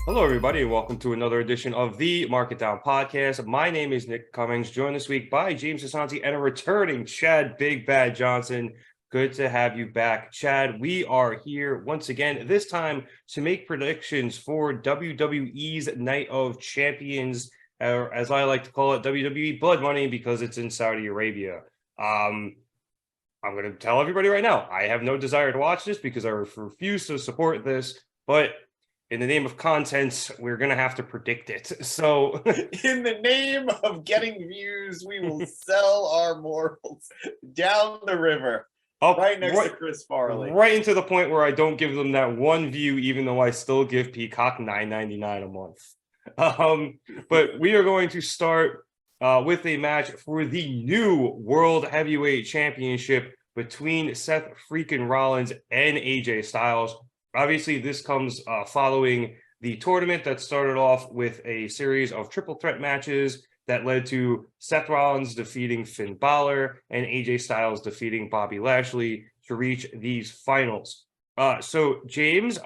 Hello, everybody, and welcome to another edition of the Market Down Podcast. My name is Nick Cummings, joined this week by James Gisante and a returning Chad Big Bad Johnson. Good to have you back, Chad. We are here once again, this time to make predictions for WWE's Night of Champions, or as I like to call it, WWE Blood Money, because it's in Saudi Arabia. I'm going to tell everybody right now, I have no desire to watch this because I refuse to support this, but in the name of content, we're going to have to predict it. So, in the name of getting views, we will sell our morals down the river, right next to Chris Farley. Right into the point where I don't give them that one view, even though I still give Peacock $9.99 a month. But we are going to start with a match for the new World Heavyweight Championship between Seth Freakin Rollins and AJ Styles. Obviously, this comes following the tournament that started off with a series of triple threat matches that led to Seth Rollins defeating Finn Balor and AJ Styles defeating Bobby Lashley to reach these finals. So, James,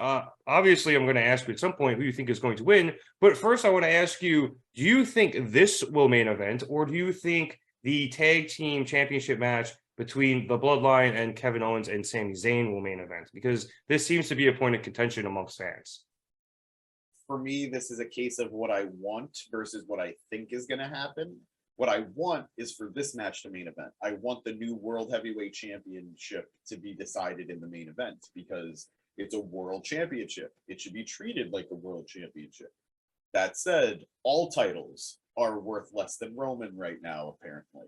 obviously, I'm going to ask you at some point who you think is going to win. But first, I want to ask you, do you think this will main event, or do you think the tag team championship match between the Bloodline and Kevin Owens and Sami Zayn will main event? Because this seems to be a point of contention amongst fans. For me, this is a case of what I want versus what I think is going to happen. What I want is for this match to main event. I want the new World Heavyweight Championship to be decided in the main event because it's a world championship. It should be treated like a world championship. That said, all titles are worth less than Roman right now, apparently.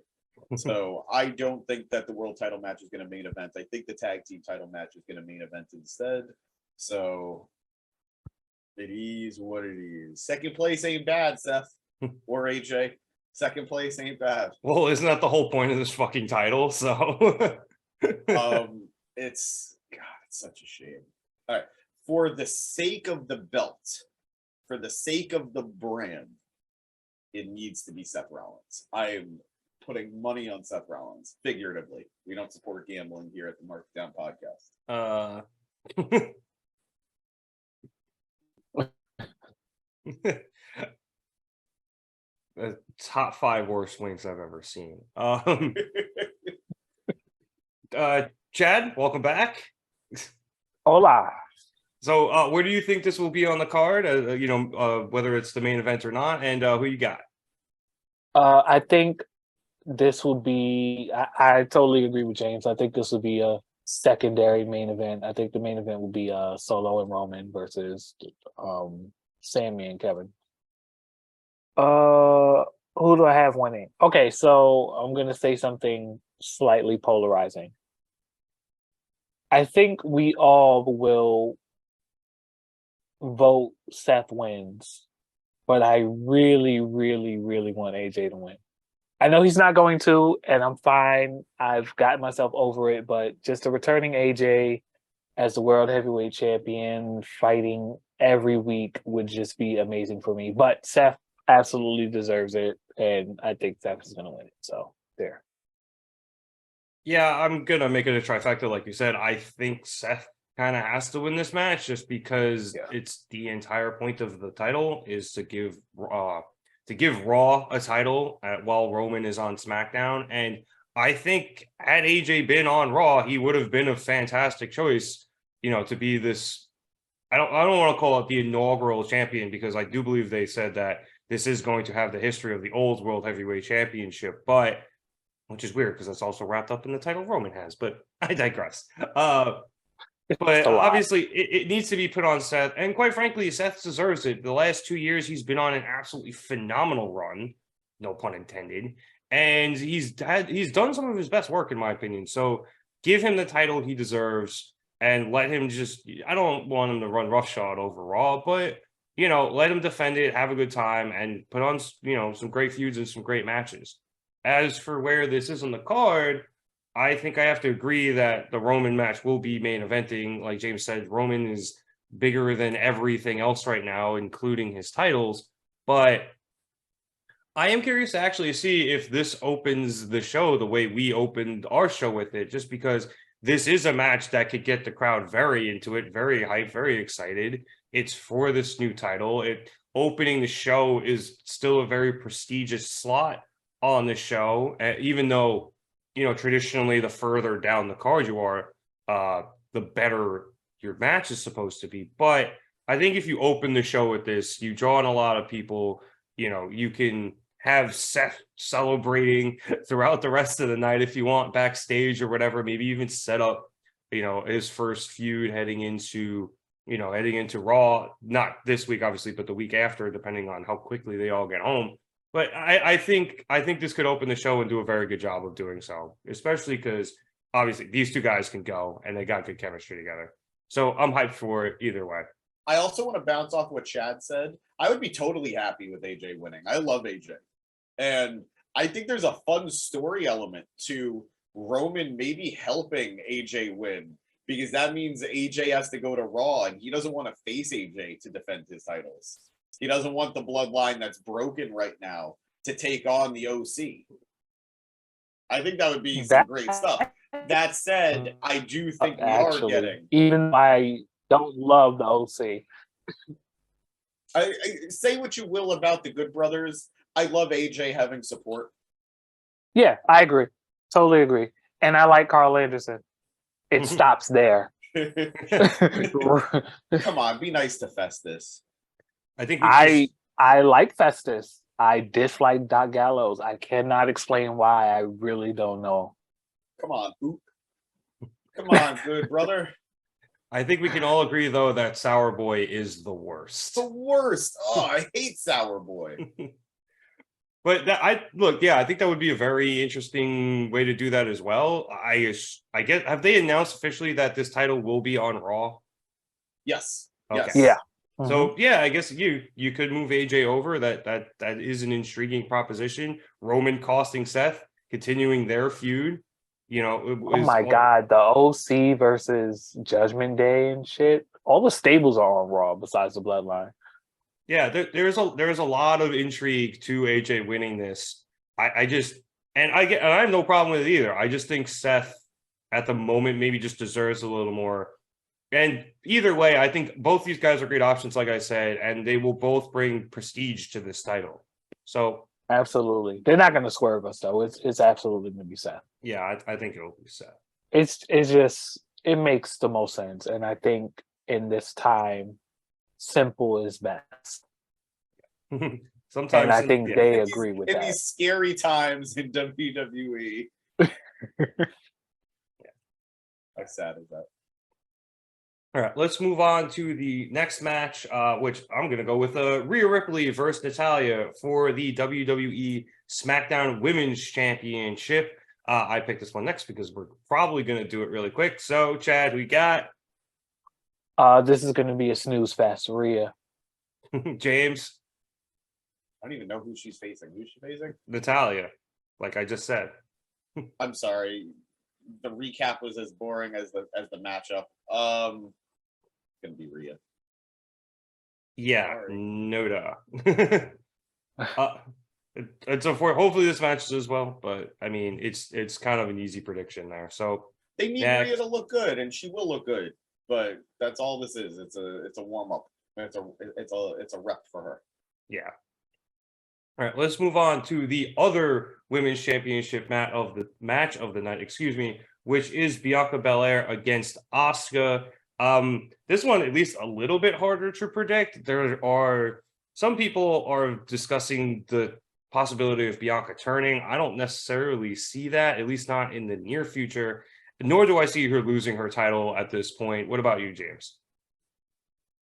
So I don't think that the world title match is going to main event. I think the tag team title match is going to main event instead. So it is what it is. Second place ain't bad, Seth or AJ. Second place ain't bad. Well, isn't that the whole point of this fucking title? So it's such a shame. All right. For the sake of the belt, for the sake of the brand, it needs to be Seth Rollins. I am putting money on Seth Rollins, figuratively. We don't support gambling here at the Market Down Podcast. The top 5 worst winks I've ever seen. Chad, welcome back. Hola. So, where do you think this will be on the card? Whether it's the main event or not, and who you got? I think this would be. I totally agree with James. I think this would be a secondary main event. I think the main event would be Solo and Roman versus Sami and Kevin. Who do I have winning? Okay, so I'm gonna say something slightly polarizing. I think we all will vote Seth wins, but I really, really, really want AJ to win. I know he's not going to, and I'm fine. I've gotten myself over it, but just a returning AJ as the World Heavyweight Champion fighting every week would just be amazing for me. But Seth absolutely deserves it, and I think Seth is going to win it. So, there. Yeah, I'm going to make it a trifecta, like you said. I think Seth kind of has to win this match just because it's the entire point of the title is to give Raw a title while Roman is on SmackDown. And I think had AJ been on Raw, he would have been a fantastic choice, to be this. I don't want to call it the inaugural champion because I do believe they said that this is going to have the history of the old World Heavyweight Championship, but which is weird because that's also wrapped up in the title Roman has, but I digress. But obviously, it needs to be put on Seth. And quite frankly, Seth deserves it. The last 2 years, he's been on an absolutely phenomenal run, no pun intended. And he's done some of his best work, in my opinion. So give him the title he deserves and let him I don't want him to run roughshod over Raw, but, let him defend it, have a good time, and put on, some great feuds and some great matches. As for where this is on the card, I think I have to agree that the Roman match will be main eventing. Like James said, Roman is bigger than everything else right now, including his titles. But I am curious to actually see if this opens the show the way we opened our show with it, just because this is a match that could get the crowd very into it, very hyped, very excited. it's for this new title. Opening the show is still a very prestigious slot on the show, even though, traditionally the further down the card you are, the better your match is supposed to be. But I think if you open the show with this, you draw in a lot of people. You can have Seth celebrating throughout the rest of the night if you want, backstage or whatever, maybe even set up, his first feud heading into Raw, not this week, obviously, but the week after, depending on how quickly they all get home. But I think this could open the show and do a very good job of doing so, especially because obviously these two guys can go and they got good chemistry together. So I'm hyped for it either way. I also want to bounce off what Chad said. I would be totally happy with AJ winning. I love AJ. And I think there's a fun story element to Roman maybe helping AJ win, because that means AJ has to go to Raw and he doesn't want to face AJ to defend his titles. He doesn't want the bloodline that's broken right now to take on the OC. I think that would be some great stuff. That said, I do think we are getting... Even I don't love the OC. I say what you will about the Good Brothers. I love AJ having support. Yeah, I agree. Totally agree. And I like Carl Anderson. It stops there. Come on, be nice to Festus. I think I like Festus. I dislike Doc Gallows. I cannot explain why. I really don't know. Come on, Oop. Come on, good brother. I think we can all agree, though, that Sour Boy is the worst. The worst. Oh, I hate Sour Boy. But I think that would be a very interesting way to do that as well. I guess, have they announced officially that this title will be on Raw? Yes. Okay. Yes. Yeah. So I guess you could move AJ over. That is an intriguing proposition. Roman costing Seth, continuing their feud. Oh my God, the OC versus Judgment Day and shit. All the stables are on Raw besides the Bloodline. Yeah, there's a lot of intrigue to AJ winning this. I have no problem with it either. I just think Seth at the moment maybe just deserves a little more. And either way, I think both these guys are great options, like I said, and they will both bring prestige to this title. So absolutely, they're not going to swerve us though. It's absolutely going to be Seth. Yeah, I think it'll be Seth. It's just, it makes the most sense, and I think in this time, simple is best. Sometimes, and I think they agree with that. In these scary times in WWE. How sad is that? All right, let's move on to the next match, which I'm going to go with Rhea Ripley versus Natalya for the WWE SmackDown Women's Championship. I picked this one next because we're probably going to do it really quick. So, Chad, we got... this is going to be a snooze fest, Rhea. James? I don't even know who she's facing. Who's she facing? Natalya, like I just said. I'm sorry. The recap was as boring as the matchup. Gonna be Rhea. Yeah, no doubt. It's hopefully this matches as well, but I mean it's kind of an easy prediction there. So they need Rhea to look good, and she will look good. But that's all this is. It's a warm up. It's a rep for her. Yeah. All right, let's move on to the other women's championship match of the night, which is Bianca Belair against Asuka. This one at least a little bit harder to predict. There are some people are discussing the possibility of Bianca turning. I don't necessarily see that, at least not in the near future, nor do I see her losing her title at this point. What about you, James?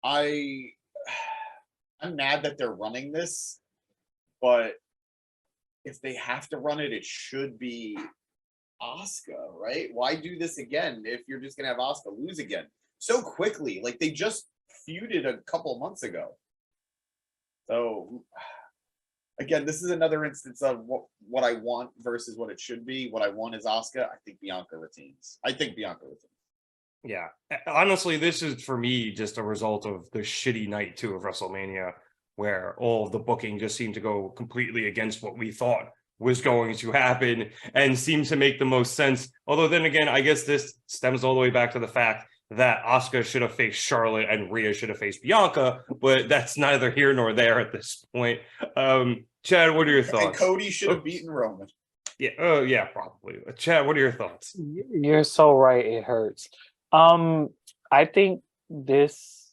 I'm mad that they're running this. But if they have to run it, it should be Asuka, right? Why do this again if you're just going to have Asuka lose again so quickly? Like, they just feuded a couple months ago. So, again, this is another instance of what I want versus what it should be. What I want is Asuka. I think Bianca retains. Yeah. Honestly, this is, for me, just a result of the shitty night 2 of WrestleMania, where all of the booking just seemed to go completely against what we thought was going to happen and seemed to make the most sense. Although then again, I guess this stems all the way back to the fact that Asuka should have faced Charlotte and Rhea should have faced Bianca, but that's neither here nor there at this point. Chad, what are your thoughts? And Cody should have beaten Roman. Yeah, yeah, probably. Chad, what are your thoughts? You're so right. It hurts. I think this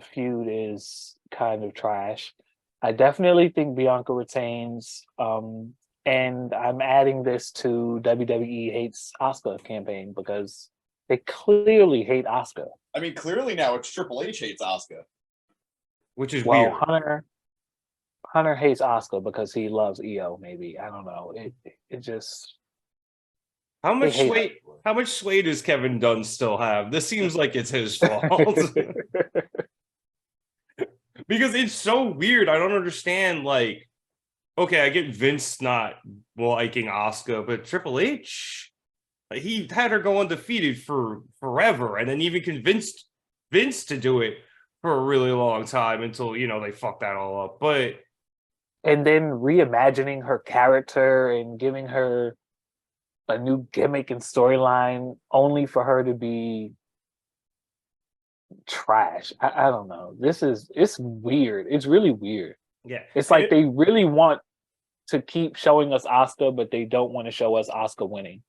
feud is kind of trash. I definitely think Bianca retains. And I'm adding this to WWE hates Asuka campaign because they clearly hate Asuka. I mean, clearly now it's Triple H hates Asuka. Which is weird. Hunter hates Asuka because he loves EO, maybe. I don't know. It just How much sway does Kevin Dunn still have? This seems like it's his fault. Because it's so weird. I don't understand, like, okay, I get Vince not liking Asuka, but Triple H, he had her go undefeated for forever, and then even convinced Vince to do it for a really long time until, they fucked that all up. And then reimagining her character and giving her a new gimmick and storyline only for her to be trash. I don't know. It's weird. It's really weird. Yeah. It's like they really want to keep showing us Asuka, but they don't want to show us Asuka winning.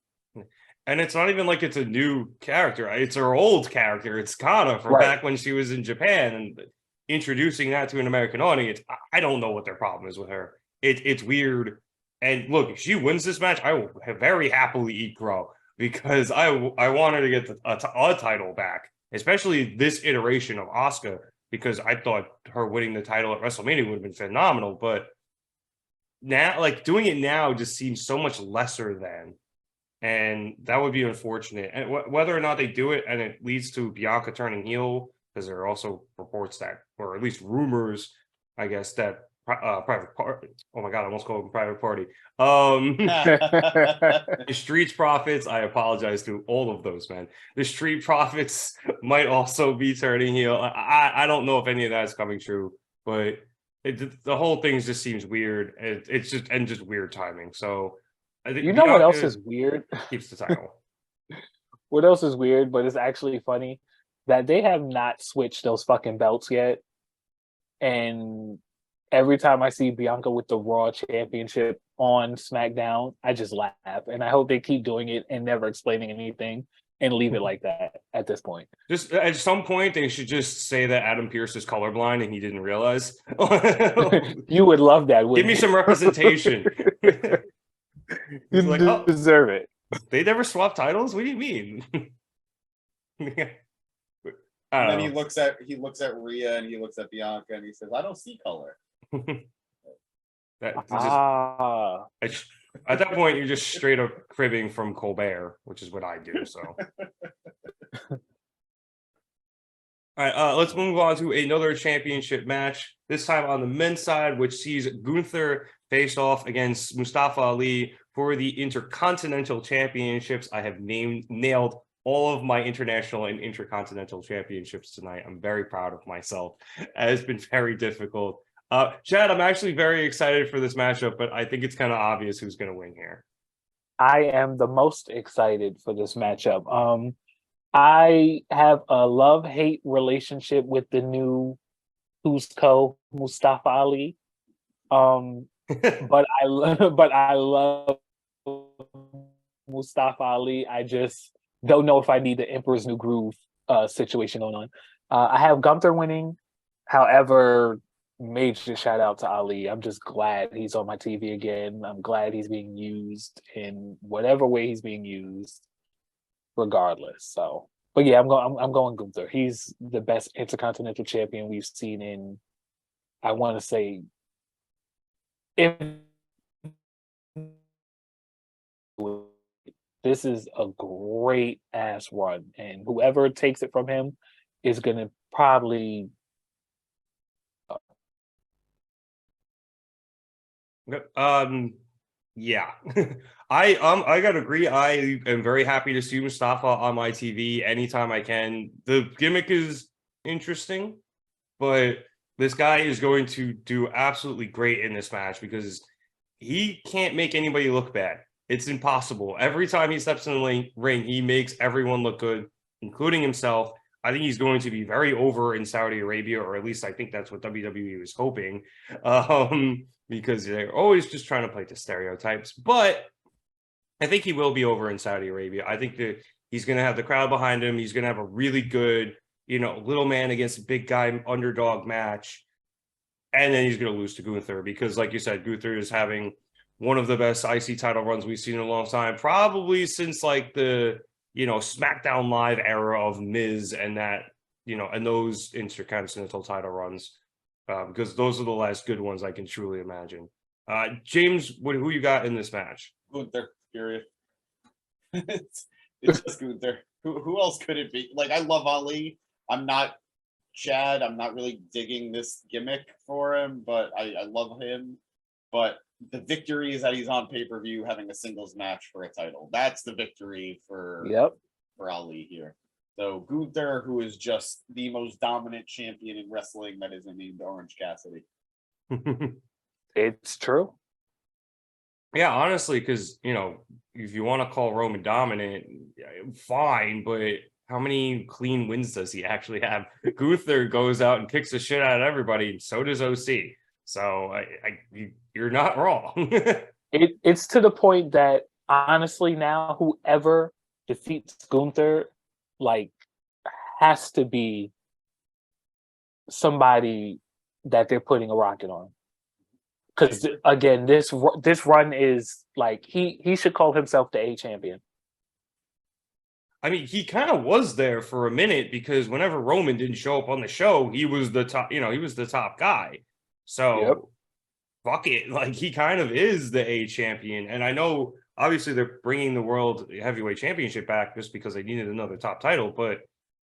And it's not even like it's a new character. It's her old character. It's Kana from back when she was in Japan, and introducing that to an American audience. I don't know what their problem is with her. It's weird. And look, if she wins this match, I will very happily eat crow because I want her to get a title back, especially this iteration of Asuka, because I thought her winning the title at WrestleMania would have been phenomenal. But now, like, doing it now just seems so much lesser than. And that would be unfortunate. And whether or not they do it and it leads to Bianca turning heel, because there are also reports that, or at least rumors, I guess, that Private Party. Oh my God, I almost called him Private Party. The Street Profits. I apologize to all of those men. The Street Profits might also be turning heel. I don't know if any of that is coming true, but the whole thing just seems weird. It's just weird timing. So I think Bianca what else is weird? Keeps the title. What else is weird, but it's actually funny that they have not switched those fucking belts yet, and every time I see Bianca with the Raw Championship on SmackDown, I just laugh. And I hope they keep doing it and never explaining anything and leave it like that at this point. Just at some point, they should just say that Adam Pearce is colorblind and he didn't realize. You would love that, wouldn't Give me some representation. You like, deserve it. They never swap titles? What do you mean? And then he looks at Rhea and he looks at Bianca and he says, "I don't see color." At that point, you're just straight up cribbing from Colbert, which is what I do. So, all right, let's move on to another championship match. This time on the men's side, which sees Gunther face off against Mustafa Ali for the Intercontinental Championships. I have nailed all of my international and intercontinental championships tonight. I'm very proud of myself. It's been very difficult. Chad, I'm actually very excited for this matchup, but I think it's kind of obvious who's going to win here. I am the most excited for this matchup. I have a love-hate relationship with the new Cusco Mustafa Ali. But I love Mustafa Ali. I just don't know if I need the Emperor's New Groove situation going on. I have Gunther winning. However, major shout out to Ali. I'm just glad he's on my TV again. I'm glad he's being used in whatever way he's being used, regardless. So, but yeah, I'm going Gunther. He's the best Intercontinental Champion we've seen in, I want to say, this is a great ass run, and whoever takes it from him is gonna probably yeah. I gotta agree. I am very happy to see Mustafa on my TV anytime I can. The gimmick is interesting, but this guy is going to do absolutely great in this match because he can't make anybody look bad. It's impossible. Every time he steps in the ring, he makes everyone look good, including himself. I think he's going to be very over in Saudi Arabia, or at least I think that's what WWE was hoping, because they're always just trying to play to stereotypes. But I think he will be over in Saudi Arabia. I think that he's going to have the crowd behind him. He's going to have a really good, little man against a big guy underdog match. And then he's going to lose to Gunther because, like you said, Gunther is having one of the best IC title runs we've seen in a long time, probably since like the, SmackDown Live era of Miz and that, and those Intercontinental title runs, because those are the last good ones I can truly imagine. James, who you got in this match? Gunther, period. it's just Gunther. Who else could it be? Like, I love Ali. I'm not Chad. I'm not really digging this gimmick for him, but I love him. But the victory is that he's on pay-per-view having a singles match for a title. That's the victory for Ali here. So Gunther, who is just the most dominant champion in wrestling that isn't named Orange Cassidy. It's true. Yeah, honestly, because, if you want to call Roman dominant, fine, but how many clean wins does he actually have? Gunther goes out and kicks the shit out of everybody, and so does OC. So you're not wrong. It's to the point that, honestly, now whoever defeats Gunther, has to be somebody that they're putting a rocket on. Because again, this run is he should call himself the A champion. I mean, he kind of was there for a minute because whenever Roman didn't show up on the show, he was the top. He was the top guy. So fuck it, he kind of is the A champion. And I know obviously they're bringing the World Heavyweight Championship back just because they needed another top title, but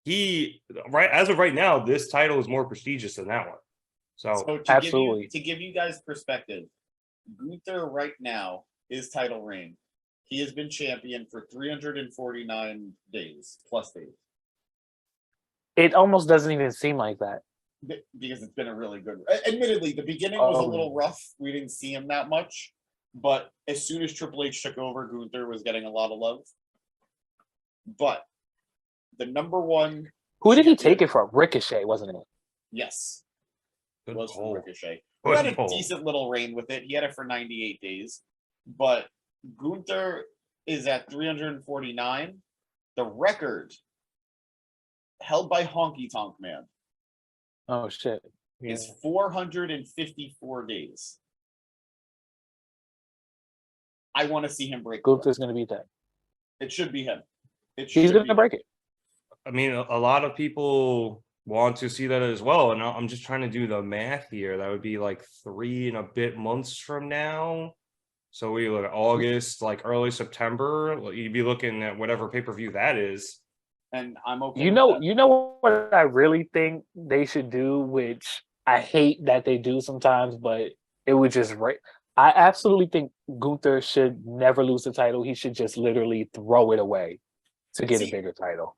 as of right now, this title is more prestigious than that one. So absolutely. To give you guys perspective, Gunther right now, his title reign, he has been champion for 349 days, plus days. It almost doesn't even seem like that. Because it's been a really good... Admittedly, the beginning was a little rough. We didn't see him that much. But as soon as Triple H took over, Gunther was getting a lot of love. But the number one... Who did he take it from? Ricochet, wasn't it? Yes. It was from Ricochet. He had a decent little reign with it. He had it for 98 days. But Gunther is at 349. The record held by Honky Tonk Man. Oh, shit. Is 454 days. I want to see him break. Gunther's going to beat that. It should be him. He's going to break it. I mean, a lot of people want to see that as well. And I'm just trying to do the math here. That would be 3 and a bit months from now. So we look at August, early September. You'd be looking at whatever pay-per-view that is. And I'm okay. You know what I really think they should do, which I hate that they do sometimes, but it would just I absolutely think Gunther should never lose the title. He should just literally throw it away to get a bigger title.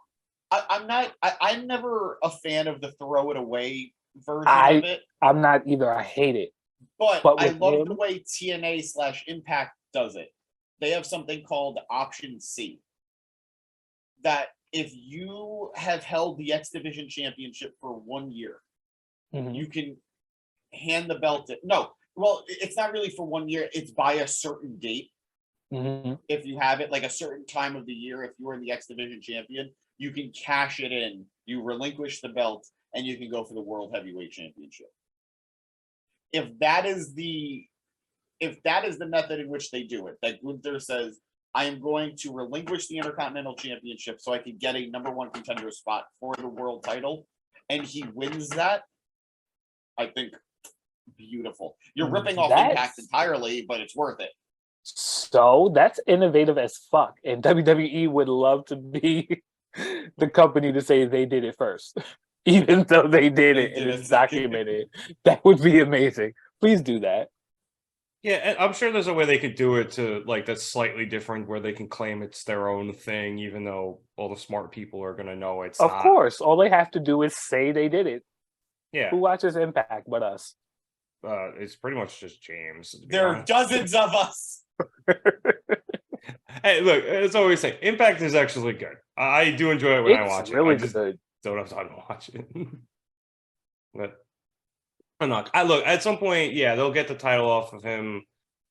I'm never a fan of the throw it away version of it. I'm not either. I hate it. But I love the way TNA/Impact does it. They have something called Option C. That if you have held the X Division Championship for 1 year, you can hand the belt it's not really for 1 year. It's by a certain date. If you have it, a certain time of the year, if you are the X Division Champion, you can cash it in. You relinquish the belt, and you can go for the World Heavyweight Championship. If that is the method in which they do it, that Gunther says, I am going to relinquish the Intercontinental Championship so I can get a number one contender spot for the world title, and he wins that, I think, beautiful. You're ripping off Impact entirely, but it's worth it. So that's innovative as fuck, and WWE would love to be the company to say they did it first. Even though they did it and it's documented. That would be amazing. Please do that. Yeah, and I'm sure there's a way they could do it to that's slightly different where they can claim it's their own thing, even though all the smart people are going to know it's Of not. course. All they have to do is say they did it. Yeah. Who watches Impact but us? It's pretty much just James. There are dozens of us. Hey, look, as I always say, Impact is actually good. I do enjoy it when I watch it. It's really good. don't have time to watch it. But I'm not. I look at some point. Yeah, they'll get the title off of him.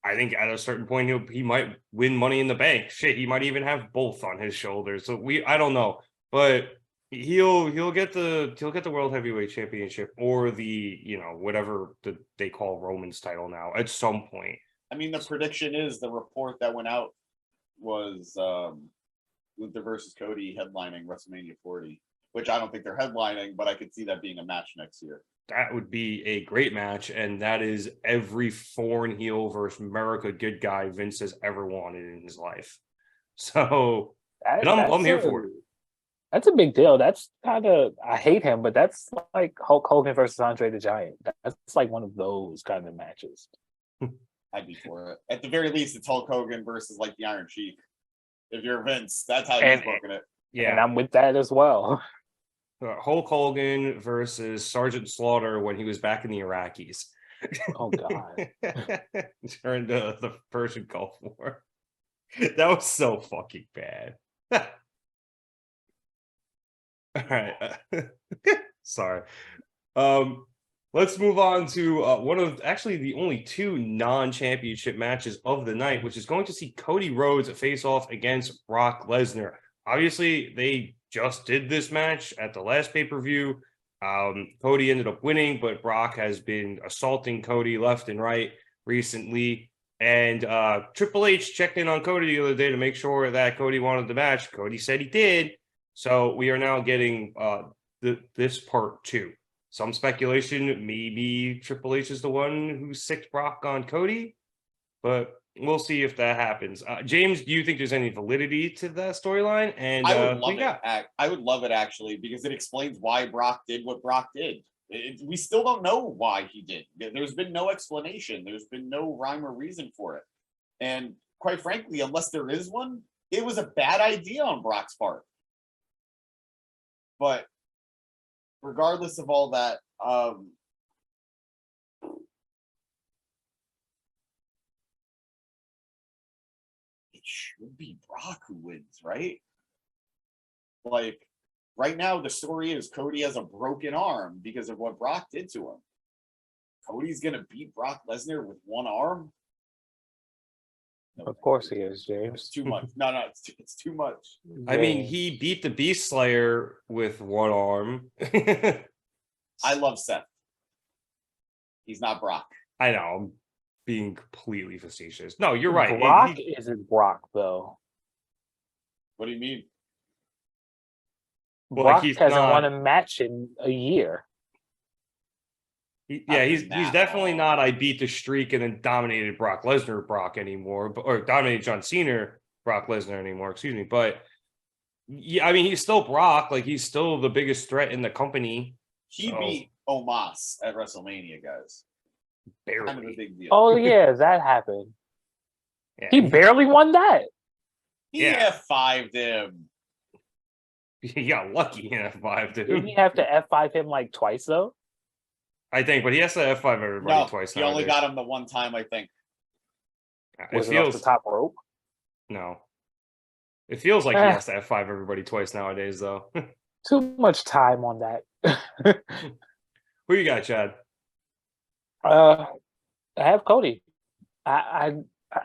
I think at a certain point he might win Money in the Bank. Shit, he might even have both on his shoulders. So I don't know, but he'll get the World Heavyweight Championship or the whatever they call Roman's title now at some point. I mean, the prediction is the report that went out was Gunther versus Cody headlining WrestleMania 40, which I don't think they're headlining, but I could see that being a match next year. That would be a great match, and that is every foreign heel versus America good guy Vince has ever wanted in his life. So I'm here for it. That's a big deal. That's kind of, I hate him, but that's like Hulk Hogan versus Andre the Giant. That's like one of those kind of matches. I'd be for it. At the very least, it's Hulk Hogan versus like the Iron Sheik. If you're Vince, that's how he's booking it. Yeah, and I'm with that as well. Hulk Hogan versus Sergeant Slaughter when he was back in the Iraqis. Oh God! During the Persian Gulf War. That was so fucking bad. All right. Sorry. Let's move on to one of actually the only two non-championship matches of the night, which is going to see Cody Rhodes face off against Brock Lesnar. Obviously, they just did this match at the last pay-per-view. Cody ended up winning, but Brock has been assaulting Cody left and right recently. And Triple H checked in on Cody the other day to make sure that Cody wanted the match. Cody said he did. So we are now getting this part two. Some speculation, maybe Triple H is the one who sicked Brock on Cody, but we'll see if that happens. James, do you think there's any validity to that storyline? And I would love it. I would love it actually because it explains why Brock did what Brock did. We still don't know why he did. There's been no explanation. There's been no rhyme or reason for it. And quite frankly, unless there is one, it was a bad idea on Brock's part. But regardless of all that, it should be Brock who wins, right? Like, right now, the story is Cody has a broken arm because of what Brock did to him. Cody's going to beat Brock Lesnar with one arm? No, of course he is, James. It's too much. No, it's too much. I mean, he beat the Beast Slayer with one arm. I love Seth. He's not Brock. I know. I'm being completely facetious. No, you're right. Brock isn't Brock, though. What do you mean? Brock hasn't won a match in a year. He's definitely not. I beat the streak and then dominated Brock Lesnar anymore, or dominated John Cena Brock Lesnar anymore. Excuse me, but yeah, I mean he's still Brock. Like he's still the biggest threat in the company. He beat Omos at WrestleMania, guys. Barely. Kind of a big deal. Oh yeah, that happened. Yeah. He barely won that. He F5'd him. He got lucky in F5 too. Didn't he have to F5 him like twice though? I think, but he has to F5 everybody twice. He only got him the one time, I think. Was it off the top rope? No. It feels like he has to F5 everybody twice nowadays, though. Too much time on that. Who you got, Chad? I have Cody. I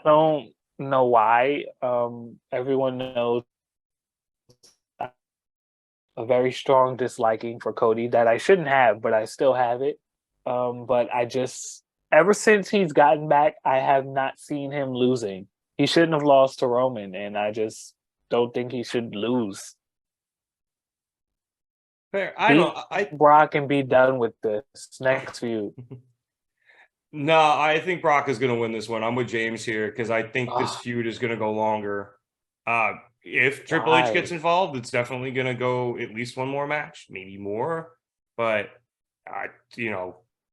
don't know why. Everyone knows a very strong disliking for Cody that I shouldn't have, but I still have it. But I just, ever since he's gotten back, I have not seen him losing. He shouldn't have lost to Roman, and I just don't think he should lose. Fair. Brock can be done with this next feud. No, I think Brock is going to win this one. I'm with James here because I think this feud is going to go longer. If Triple H gets involved, it's definitely going to go at least one more match, maybe more. But,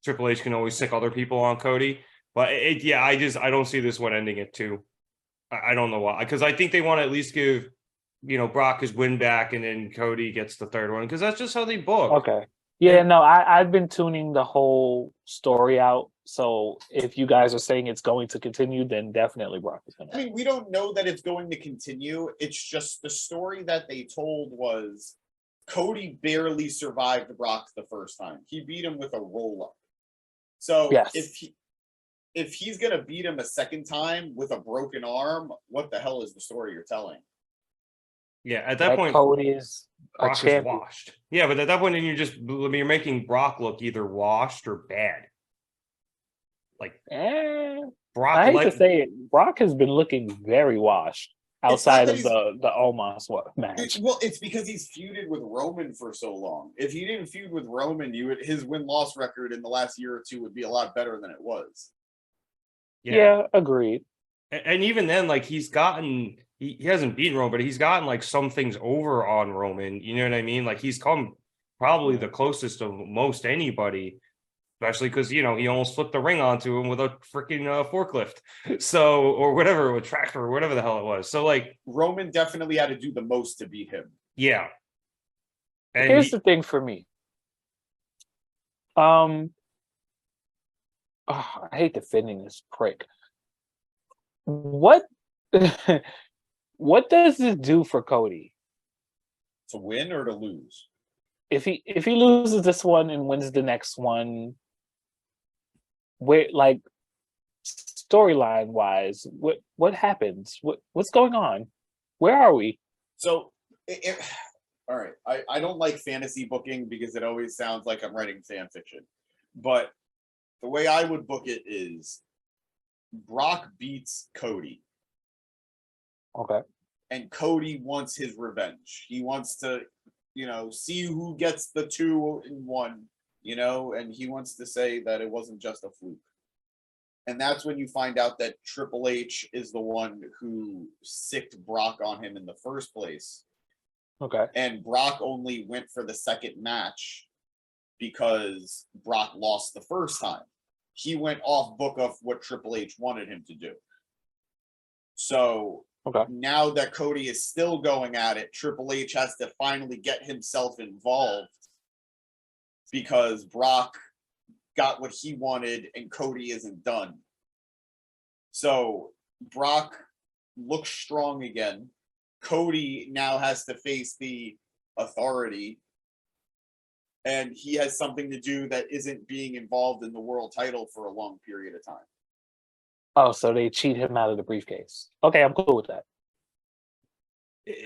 Triple H can always sick other people on Cody. But, I don't see this one ending at 2. I don't know why. Because I think they want to at least give, Brock his win back and then Cody gets the third one. Because that's just how they book. Okay. Yeah, no, I've been tuning the whole story out. So if you guys are saying it's going to continue, then definitely Brock is going to. I mean, we don't know that it's going to continue. It's just the story that they told was Cody barely survived Brock the first time. He beat him with a roll-up. So Yes. if he's gonna beat him a second time with a broken arm, what the hell is the story you're telling? Yeah, at that point, Cody is a Brock is champion. washed. Yeah, but at that point, then you're making Brock look either washed or bad. Like Brock, I hate to say it, Brock has been looking very washed outside of the Omos match. Well, it's because he's feuded with Roman for so long. If he didn't feud with Roman, his win-loss record in the last year or two would be a lot better than it was. Yeah, agreed. And even then, like he hasn't beaten Roman, but he's gotten like some things over on Roman. You know what I mean? Like he's come probably the closest of most anybody, especially because he almost flipped the ring onto him with a freaking forklift, or whatever, with tractor or whatever the hell it was. So like Roman definitely had to do the most to beat him. Yeah. And here's the thing for me. I hate defending this prick. What what does this do for Cody? To win or to lose? If he loses this one and wins the next one, where like storyline wise, what happens? What's going on? Where are we? So all right. I don't like fantasy booking because it always sounds like I'm writing fan fiction. But the way I would book it is Brock beats Cody. Okay. And Cody wants his revenge. He wants to, see who gets the 2-1, and he wants to say that it wasn't just a fluke. And that's when you find out that Triple H is the one who sicked Brock on him in the first place. Okay. And Brock only went for the second match because Brock lost the first time. He went off book of what Triple H wanted him to do. So now that Cody is still going at it, Triple H has to finally get himself involved because Brock got what he wanted and Cody isn't done. So Brock looks strong again. Cody now has to face the Authority, and he has something to do that isn't being involved in the world title for a long period of time. Oh, so they cheat him out of the briefcase. Okay, I'm cool with that.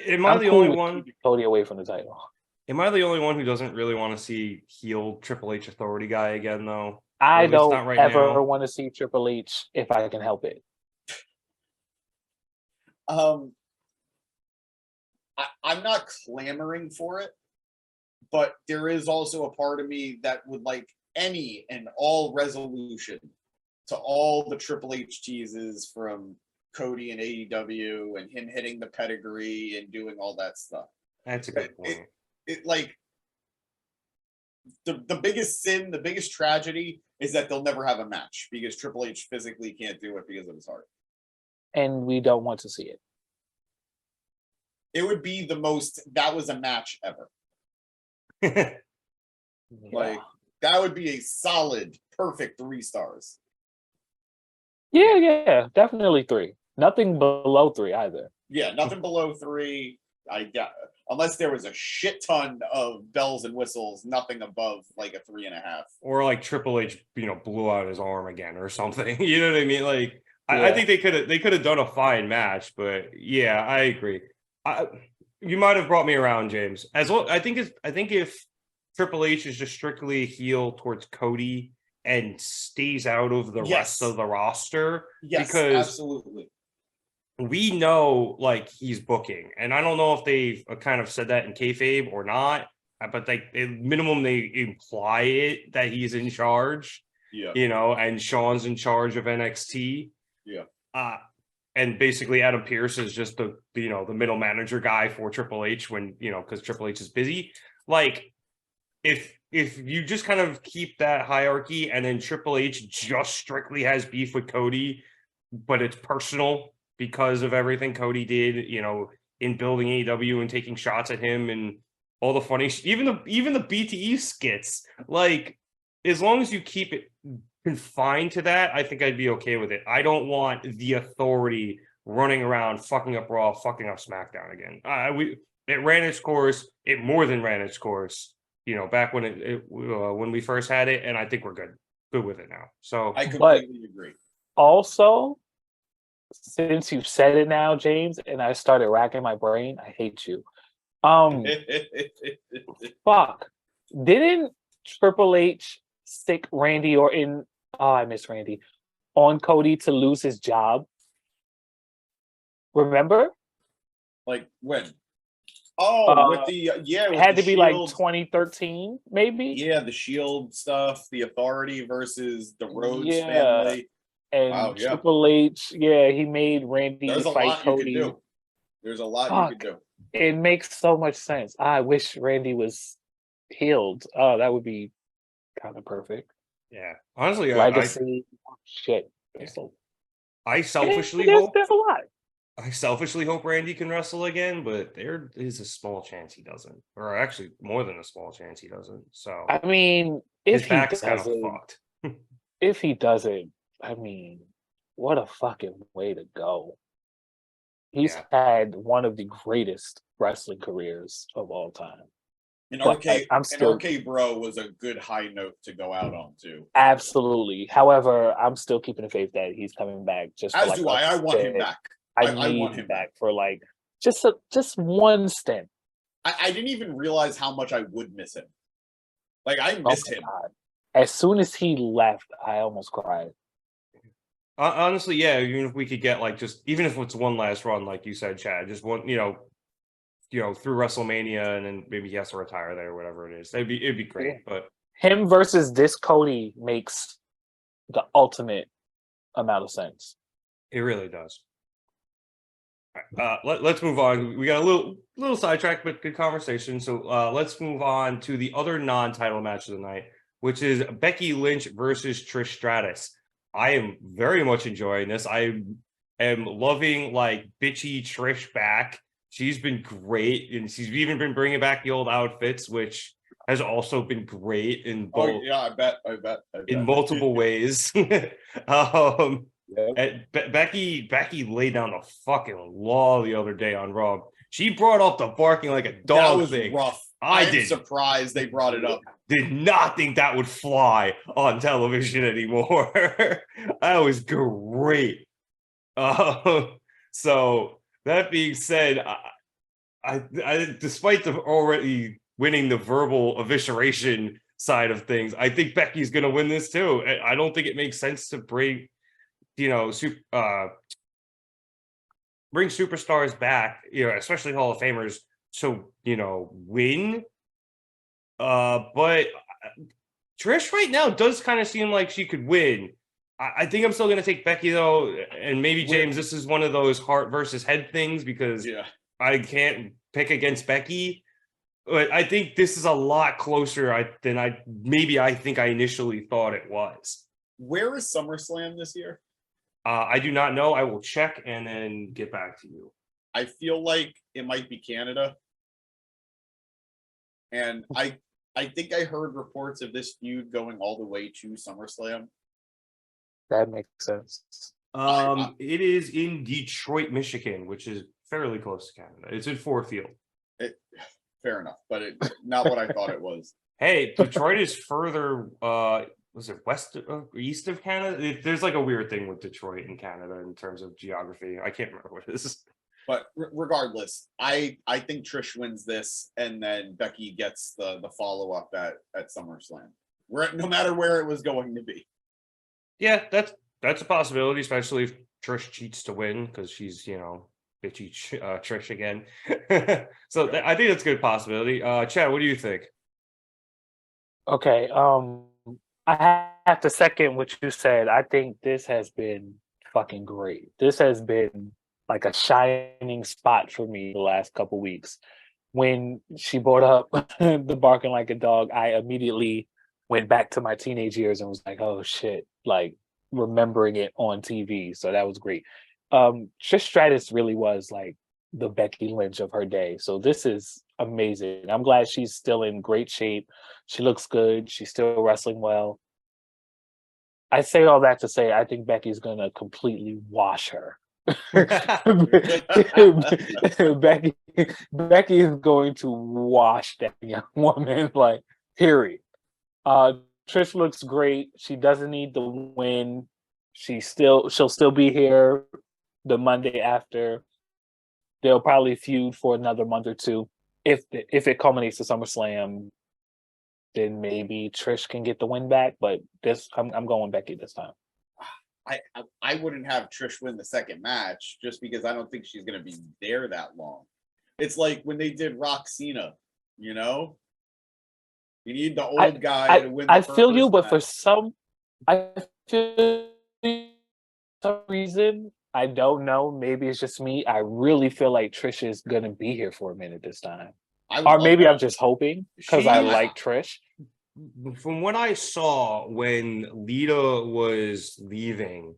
Am I the only one Cody away from the title? Am I the only one who doesn't really want to see heel Triple H Authority guy again, though? I don't ever want to see Triple H if I can help it. I'm not clamoring for it, but there is also a part of me that would like any and all resolution to all the Triple H teases from Cody and AEW and him hitting the pedigree and doing all that stuff. That's a good point. The biggest sin, the biggest tragedy is that they'll never have a match because Triple H physically can't do it because of his heart. And we don't want to see it. It would be the most, that was a match ever. Like, that would be a solid, perfect 3 stars. Yeah, definitely 3. Nothing below 3 either. Yeah, nothing below 3. Unless there was a shit ton of bells and whistles, nothing above like a 3.5. Or like Triple H, blew out his arm again or something. You know what I mean? Like, yeah. I think they could have done a fine match, but yeah, I agree. You might have brought me around, James. As well, I think if Triple H is just strictly heel towards Cody and stays out of the rest of the roster, because absolutely. We know, like, he's booking, and I don't know if they've kind of said that in kayfabe or not, but like, minimum they imply it that he's in charge. Yeah, and Sean's in charge of NXT. Yeah. And basically Adam Pearce is just the middle manager guy for Triple H when, because Triple H is busy. Like, if you just kind of keep that hierarchy and then Triple H just strictly has beef with Cody, but it's personal because of everything Cody did, in building AEW and taking shots at him and all the funny, even the BTE skits, like, as long as you keep it confined to that, I think I'd be okay with it. I don't want the Authority running around fucking up Raw, fucking up SmackDown again. it ran its course. It more than ran its course. Back when when we first had it, and I think we're good with it now. So I completely agree. Also, since you've said it now, James, and I started racking my brain, I hate you. Fuck. Didn't Triple H stick Randy Orton? Oh, I miss Randy. On Cody to lose his job. Remember? Like when? Oh, with the it had to be like 2013, maybe. Yeah, the Shield stuff, the Authority versus the Rhodes family, and Triple H. Yeah, he made Randy fight Cody. There's a lot you could do. It makes so much sense. I wish Randy was healed. Oh, that would be kind of perfect. Yeah, honestly, legacy. Shit. Yeah. I selfishly hope there's a lot. I selfishly hope Randy can wrestle again, but there is a small chance he doesn't, or actually more than a small chance he doesn't. So I mean, if he back's kind of fucked. If he doesn't, I mean, what a fucking way to go. He's had one of the greatest wrestling careers of all time. And RK Bro was a good high note to go out on too. Absolutely. However, I'm still keeping the faith that he's coming back. Just as do I. I want him back. I want him back for like just one stint. I didn't even realize how much I would miss him. Like I missed him. God. As soon as he left, I almost cried. Honestly, yeah. Even if we could get even if it's one last run, like you said, Chad, just one, through WrestleMania, and then maybe he has to retire there or whatever it is. It'd be great. Yeah. But him versus this Cody makes the ultimate amount of sense. It really does. Let's move on. We got a little sidetracked, but good conversation. So let's move on to the other non-title match of the night, which is Becky Lynch versus Trish Stratus. I am very much enjoying this. I am loving bitchy Trish back. She's been great, and she's even been bringing back the old outfits, which has also been great in both. Oh yeah, I bet. In multiple ways. Becky laid down the fucking law the other day on Raw. She brought up the barking like a dog. That was thing. Rough. I'm surprised they brought it up. Did not think that would fly on television anymore. That was great. So that being said, I despite the already winning the verbal evisceration side of things, I think Becky's going to win this too. I don't think it makes sense to bring superstars back, especially Hall of Famers, to win. But Trish right now does kind of seem like she could win. I think I'm still going to take Becky though, and maybe James, this is one of those heart versus head things because I can't pick against Becky. But I think this is a lot closer than I think I initially thought it was. Where is SummerSlam this year? I do not know. I will check and then get back to you. I feel like it might be Canada. And I think I heard reports of this feud going all the way to SummerSlam. That makes sense. It is in Detroit, Michigan, which is fairly close to Canada. It's in Ford Field. Fair enough, but not what I thought it was. Hey, Detroit is further. Was it west or east of Canada? There's a weird thing with Detroit and Canada in terms of geography. I can't remember what it is. But regardless, I think Trish wins this, and then Becky gets the follow up at SummerSlam. No matter where it was going to be. Yeah, that's a possibility, especially if Trish cheats to win because she's bitchy Trish again. So I think that's a good possibility. Chad, what do you think? Okay, I have to second what you said. I think this has been fucking great. This has been like a shining spot for me the last couple weeks. When she brought up the barking like a dog, I immediately went back to my teenage years and was like, oh shit, remembering it on TV. So that was great. Trish Stratus really was the Becky Lynch of her day. So this is amazing. I'm glad she's still in great shape. She looks good. She's still wrestling well. I say all that to say I think Becky's gonna completely wash her. Becky Becky is going to wash that young woman, like, period. Trish looks great. She doesn't need the win. She'll still be here the Monday after. They'll probably feud for another month or two. If it culminates to SummerSlam, then maybe Trish can get the win back. But I'm going Becky this time. I wouldn't have Trish win the second match just because I don't think she's going to be there that long. It's like when they did Rock Cena, you know? You need the old guy to win the I feel you, but match. for some reason, I don't know. Maybe it's just me. I really feel like Trish is going to be here for a minute this time. Or maybe I'm just hoping because I like Trish. From what I saw when Lita was leaving,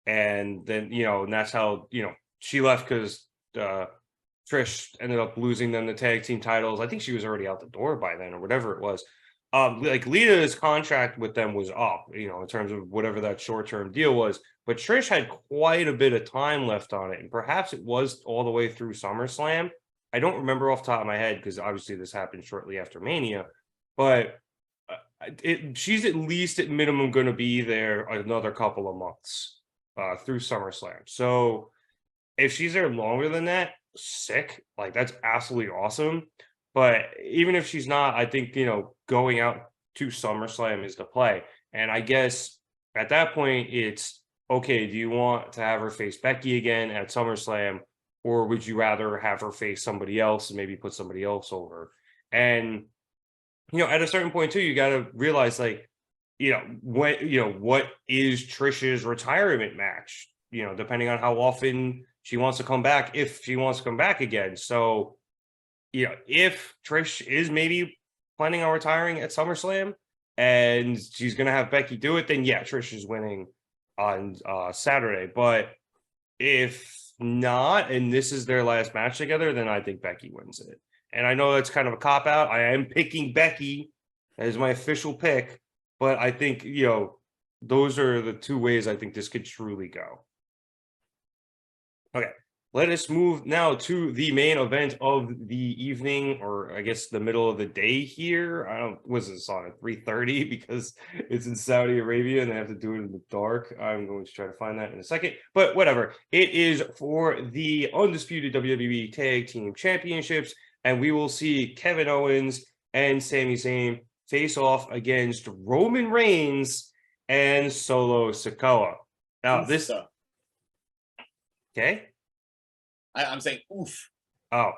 and then, and that's how, she left because Trish ended up losing them the tag team titles. I think she was already out the door by then or whatever it was. Like Lita's contract with them was up, in terms of whatever that short-term deal was. But Trish had quite a bit of time left on it, and perhaps it was all the way through SummerSlam. I don't remember off the top of my head because obviously this happened shortly after Mania, but she's at least at minimum going to be there another couple of months through SummerSlam. So if she's there longer than that, sick. Like, that's absolutely awesome. But even if she's not, I think, going out to SummerSlam is the play. And I guess at that point, it's, okay, do you want to have her face Becky again at SummerSlam, or would you rather have her face somebody else and maybe put somebody else over? And, at a certain point, too, you got to realize, like, what is Trish's retirement match, depending on how often she wants to come back, if she wants to come back again. So, if Trish is maybe planning on retiring at SummerSlam and she's going to have Becky do it, then yeah, Trish is winning on Saturday. But if not, and this is their last match together, then I think Becky wins it. And I know that's kind of a cop-out. I am picking Becky as my official pick, but I think, those are the two ways I think this could truly go. Okay, let us move now to the main event of the evening, or I guess the middle of the day here. Was this on at 3:30 because it's in Saudi Arabia and they have to do it in the dark? I'm going to try to find that in a second, but whatever. It is for the Undisputed WWE Tag Team Championships, and we will see Kevin Owens and Sami Zayn face off against Roman Reigns and Solo Sikoa. Now, this... Okay. I'm saying oof. Oh,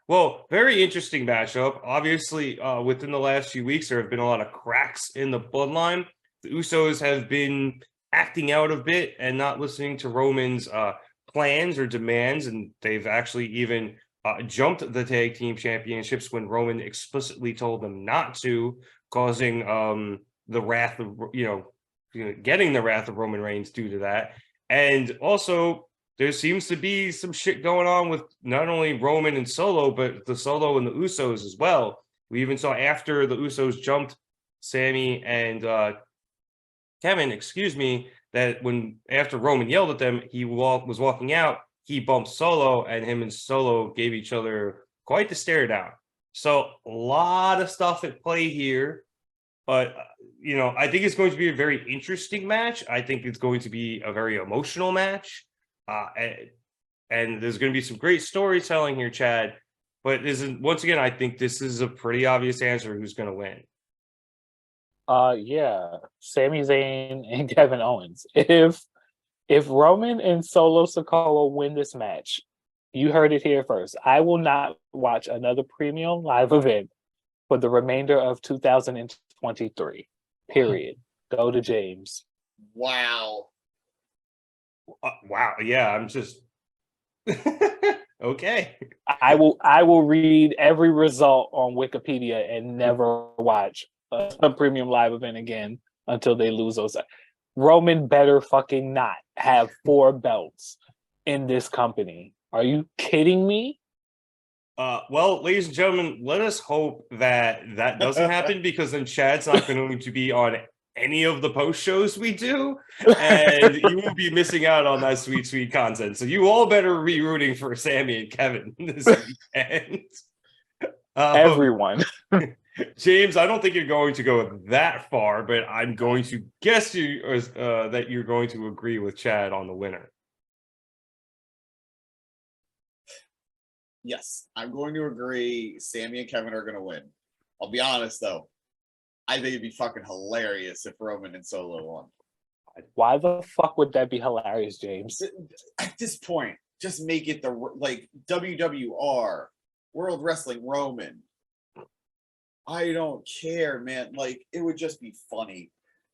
well, very interesting matchup. Obviously, within the last few weeks, there have been a lot of cracks in the bloodline. The Usos have been acting out a bit and not listening to Roman's plans or demands, and they've actually even jumped the tag team championships when Roman explicitly told them not to, causing the wrath of getting the wrath of Roman Reigns due to that. And also, there seems to be some shit going on with not only Roman and Solo, but the Solo and the Usos as well. We even saw after the Usos jumped Sami and Kevin, that after Roman yelled at them, he was walking out, he bumped Solo, and him and Solo gave each other quite the stare down. So a lot of stuff at play here. But, I think it's going to be a very interesting match. I think it's going to be a very emotional match. And there's going to be some great storytelling here, Chad. But once again, I think this is a pretty obvious answer who's going to win. Yeah, Sami Zayn and Kevin Owens. If Roman and Solo Sikoa win this match, you heard it here first. I will not watch another premium live event for the remainder of 2023. Period. Go to James. Wow. Wow. Yeah, I'm just okay. I will read every result on Wikipedia and never watch a premium live event again until they lose those. Roman better fucking not have 4 belts in this company. Are you kidding me? Well, ladies and gentlemen, let us hope that doesn't happen, because then Chad's not going to be on any of the post shows we do, and you will be missing out on that sweet, sweet content. So you all better be rooting for Sami and Kevin this weekend. Everyone. James, I don't think you're going to go that far, but I'm going to guess that you're going to agree with Chad on the winner. Yes, I'm going to agree. Sami and Kevin are going to win. I'll be honest, though. I think it'd be fucking hilarious if Roman and Solo won. Why the fuck would that be hilarious, James? At this point, just make it like WWR, World Wrestling Roman. I don't care, man. Like, it would just be funny.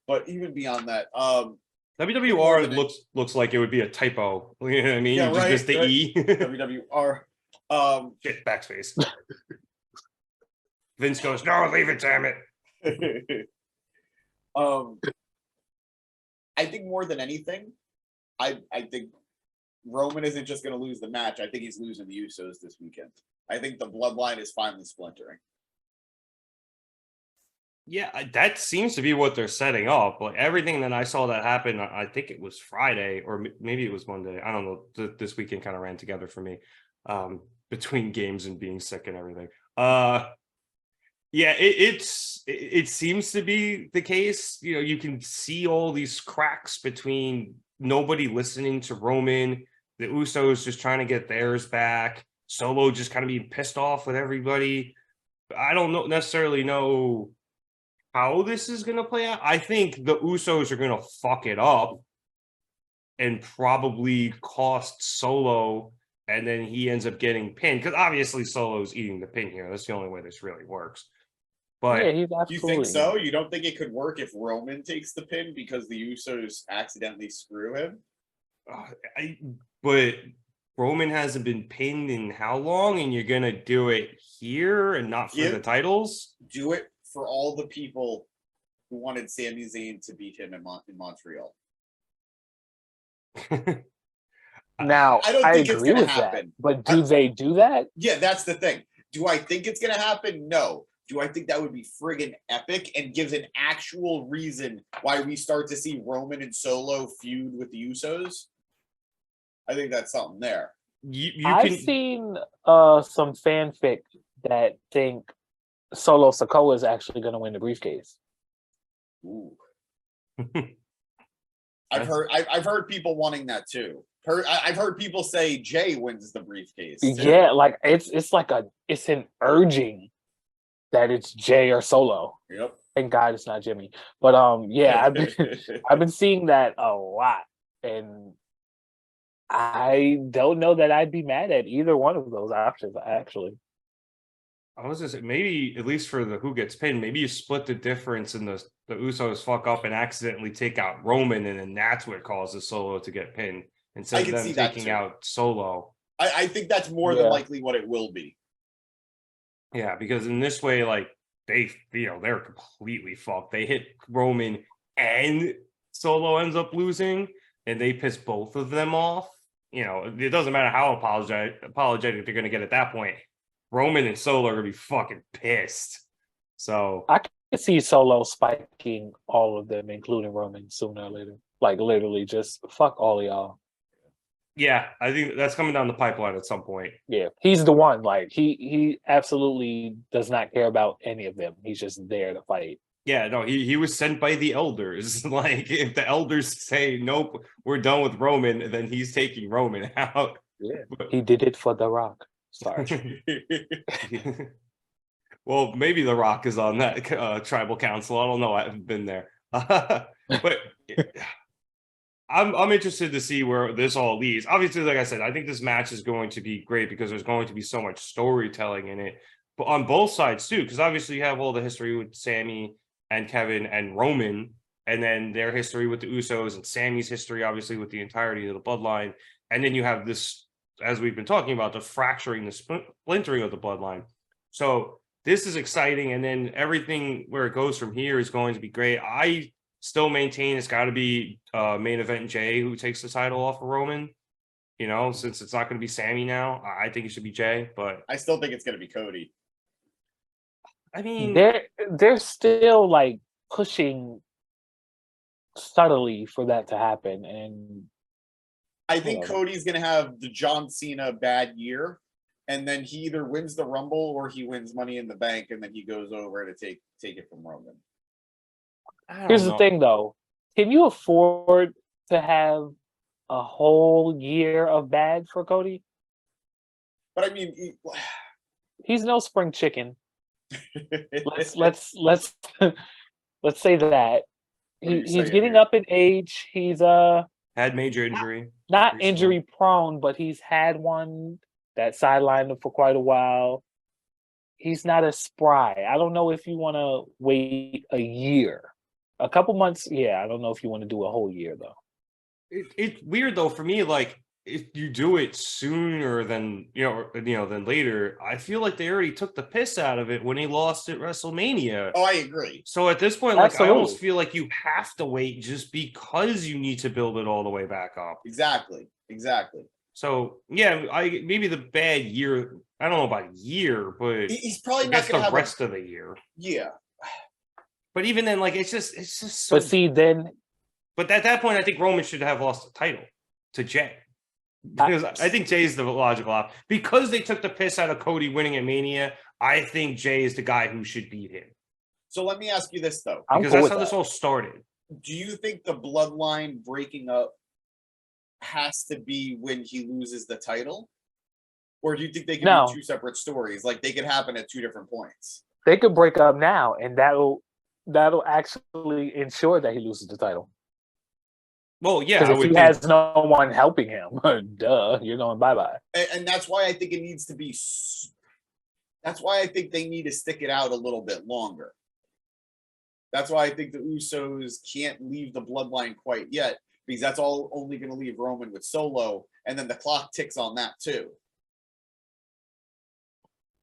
But even beyond that, WWR looks like it would be a typo. You know what I mean? Yeah, You just missed the E. WWR. Shit, backspace. Vince goes, no, leave it, damn it. I think more than anything, I think Roman isn't just going to lose the match. I think he's losing the Usos this weekend. I think the bloodline is finally splintering. Yeah, that seems to be what they're setting up. Like everything that I saw that happen, I think it was Friday or maybe it was Monday. I don't know. This weekend kind of ran together for me, between games and being sick and everything. Yeah, it seems to be the case. You know, you can see all these cracks between nobody listening to Roman, the Usos just trying to get theirs back, Solo just kind of being pissed off with everybody. I don't necessarily know how this is going to play out. I think the Usos are going to fuck it up and probably cost Solo, and then he ends up getting pinned because obviously Solo's eating the pin here. That's the only way this really works. But yeah, he's absolutely. You think so? You don't think it could work if Roman takes the pin because the Usos accidentally screw him? But Roman hasn't been pinned in how long, and you're gonna do it here and not for the titles? Do it for all the people who wanted Sami Zayn to beat him in Montreal. Now, I don't think agree it's gonna with happen. That, but do they do that? Yeah, that's the thing. Do I think it's gonna happen? No. Do I think that would be friggin' epic and gives an actual reason why we start to see Roman and Solo feud with the Usos? I think that's something there. I've seen some fanfic that think Solo Sikoa is actually going to win the briefcase. Ooh. I've heard people wanting that too. I've heard people say Jay wins the briefcase too. Yeah, like it's an urging that it's Jay or Solo. Yep. Thank God it's not Jimmy. But yeah, I've been seeing that a lot, and I don't know that I'd be mad at either one of those options. Actually, I was gonna say maybe at least for the who gets pinned, maybe you split the difference and the Usos fuck up and accidentally take out Roman, and then that's what causes Solo to get pinned instead of them taking out Solo. I think that's more than likely what it will be. Yeah, because in this way, like they're completely fucked. They hit Roman and Solo ends up losing, and they piss both of them off. You know, it doesn't matter how apologetic they're gonna get at that point. Roman and Solo are gonna be fucking pissed. So I can see Solo spiking all of them, including Roman, sooner or later. Like literally, just fuck all of y'all. Yeah, I think that's coming down the pipeline at some point. Yeah, he's the one. Like he absolutely does not care about any of them. He's just there to fight. Yeah, no, he was sent by the elders. Like if the elders say nope, we're done with Roman, then he's taking Roman out. Yeah, he did it for The Rock. Sorry. Well, maybe The Rock is on that tribal council. I don't know. I haven't been there, but I'm interested to see where this all leads. Obviously, like I said, I think this match is going to be great because there's going to be so much storytelling in it, but on both sides too. Because obviously, you have all the history with Sami and Kevin and Roman, and then their history with the Usos and Sami's history, obviously, with the entirety of the bloodline. And then you have this, as we've been talking about, the fracturing, the splintering of the bloodline. So this is exciting. And then everything where it goes from here is going to be great. I still maintain it's got to be main event Jay who takes the title off of Roman. You know, since it's not going to be Sami now, I think it should be Jay. But I still think it's going to be Cody. I mean, they're still like pushing subtly for that to happen. And I think Cody's going to have the John Cena bad year, and then he either wins the Rumble or he wins Money in the Bank, and then he goes over to take it from Roman. Here's the thing, though. Can you afford to have a whole year of bad for Cody? But I mean, he's no spring chicken. let's say that he's getting up in age. He's had major injury, not injury prone, but he's had one that sidelined him for quite a while. He's not as spry. I don't know if you want to wait a year, a couple months. Yeah, I don't know if you want to do a whole year though. It's weird though for me. Like if you do it sooner than than later, I feel like they already took the piss out of it when he lost at WrestleMania. Oh, I agree. So at this point, like I almost feel like you have to wait just because you need to build it all the way back up. Exactly. So yeah, maybe the bad year. I don't know about year, but he's probably not going to have the rest of the year. Yeah. But even then, like it's just so. But see, then. But at that point, I think Roman should have lost the title to Jay. Because I think Jay is the logical option. Because they took the piss out of Cody winning at Mania, I think Jay is the guy who should beat him. So let me ask you this, though. Because that's how this all started. Do you think the Bloodline breaking up has to be when he loses the title? Or do you think they can be two separate stories? Like, they could happen at two different points? They could break up now, and that'll actually ensure that he loses the title. Well, yeah, because if he has no one helping him, duh, you're going bye-bye. And that's why I think it needs to be. That's why I think they need to stick it out a little bit longer. That's why I think the Usos can't leave the Bloodline quite yet, because that's all only going to leave Roman with Solo, and then the clock ticks on that too.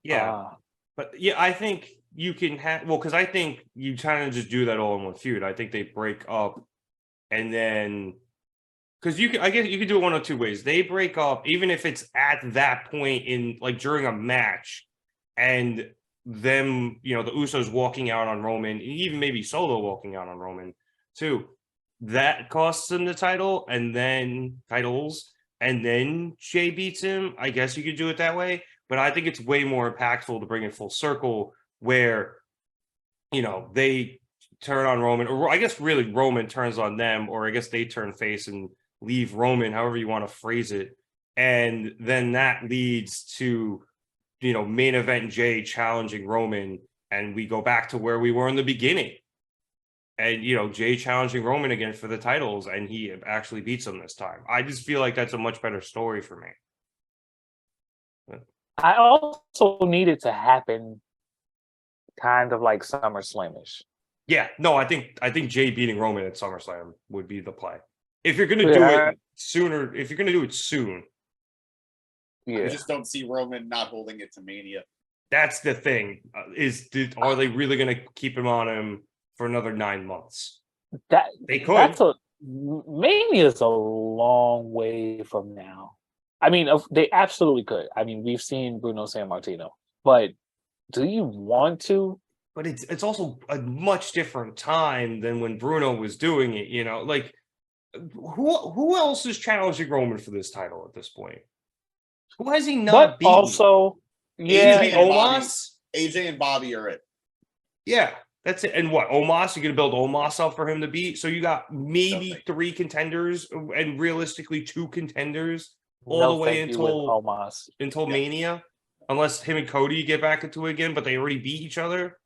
Yeah, but yeah, I think you can have because I think you kind of just do that all in one feud. I think they break up. And then, because I guess you could do it one of two ways. They break up, even if it's at that point in, like, during a match, and them, the Usos walking out on Roman, even maybe Solo walking out on Roman, too. That costs him the title, and then Jay beats him. I guess you could do it that way. But I think it's way more impactful to bring it full circle, where, they turn on Roman, or I guess really Roman turns on them, or I guess they turn face and leave Roman, however you want to phrase it. And then that leads to, main event Jay challenging Roman, and we go back to where we were in the beginning. And, Jay challenging Roman again for the titles, and he actually beats him this time. I just feel like that's a much better story for me. I also need it to happen kind of like SummerSlam-ish. Yeah, no, I think Jay beating Roman at SummerSlam would be the play. If you're going to do it sooner, if you're going to do it soon. Yeah. I just don't see Roman not holding it to Mania. That's the thing. Are they really going to keep him on him for another 9 months? They could. Mania is a long way from now. I mean, they absolutely could. I mean, we've seen Bruno Sammartino, but do you want to? But it's also a much different time than when Bruno was doing it, like who else is challenging Roman for this title at this point? Who has he not beaten? Also, yeah, AJ and Bobby are it. Yeah, that's it. And what, Omos? You're going to build Omos up for him to beat? So you got maybe 3 contenders and realistically 2 contenders all the way until Mania, unless him and Cody get back into it again, but they already beat each other.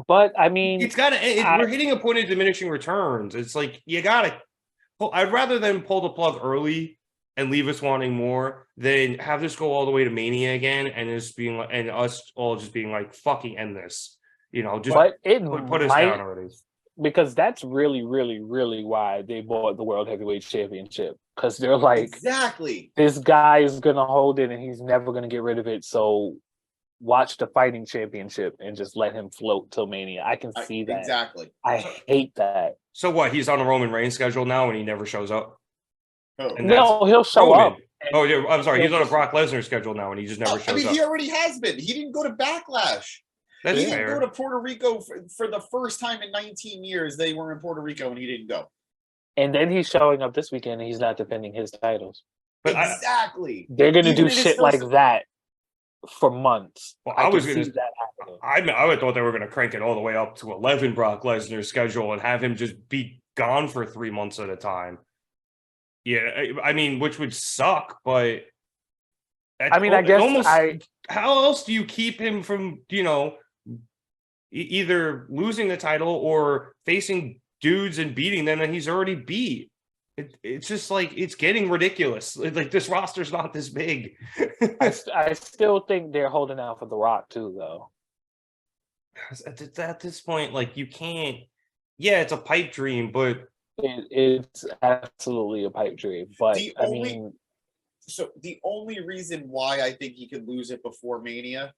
But I mean, we're hitting a point of diminishing returns. It's like I'd rather than pull the plug early and leave us wanting more than have this go all the way to Mania again and us all just being like, fucking end this. Just put us down already. Because that's really, really, really why they bought the World Heavyweight Championship. Because they're like, exactly, this guy is gonna hold it and he's never gonna get rid of it. So watch the fighting championship and just let him float till Mania. I can see that. Exactly. I hate that. So what? He's on a Roman Reigns schedule now and he never shows up? No, he'll show up. Oh, yeah, I'm sorry. He's on a Brock Lesnar schedule now and he just never shows up. He already has been. He didn't go to Backlash. That's He didn't fair. go to Puerto Rico for the first time in 19 years. They were in Puerto Rico and he didn't go. And then he's showing up this weekend and he's not defending his titles. But Exactly. They're going to Even do in his shit first- like that for months. Well, I was can gonna see that happening. I would thought they were going to crank it all the way up to 11 Brock Lesnar schedule and have him just be gone for 3 months at a time. Yeah, I mean, which would suck, but I mean, I guess how else do you keep him from, either losing the title or facing dudes and beating them that he's already beat? It's just like, it's getting ridiculous. Like, this roster's not this big. I still think they're holding out for The Rock too, though. At this point, like, you can't. Yeah, it's a pipe dream, but it's absolutely a pipe dream. But so the only reason why I think he could lose it before Mania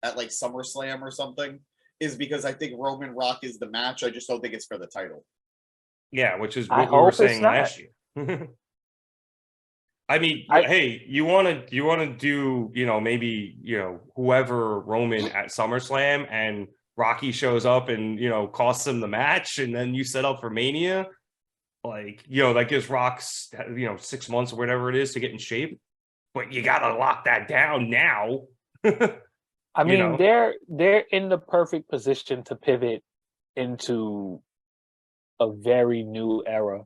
at like SummerSlam or something is because I think Roman Rock is the match. I just don't think it's for the title. Yeah, which is what we were saying last year. I mean, hey, you want to do, maybe, whoever Roman at SummerSlam and Rocky shows up and, costs him the match, and then you set up for Mania. Like, that gives Rock's, 6 months or whatever it is to get in shape. But you got to lock that down now. I mean, they're in the perfect position to pivot into a very new era.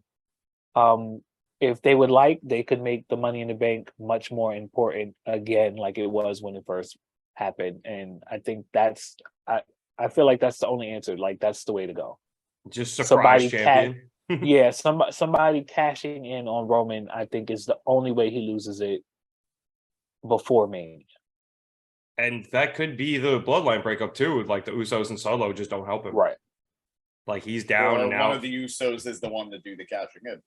If they would like, they could make the Money in the Bank much more important again, like it was when it first happened. And I think I feel like that's the only answer. Like, that's the way to go. Just surprise champion. Yeah, somebody cashing in on Roman, I think, is the only way he loses it before Mania. And that could be the Bloodline breakup too. Like, the Usos and Solo just don't help him. Right. Like, he's down and now. One of the Usos is the one to do the cashing in.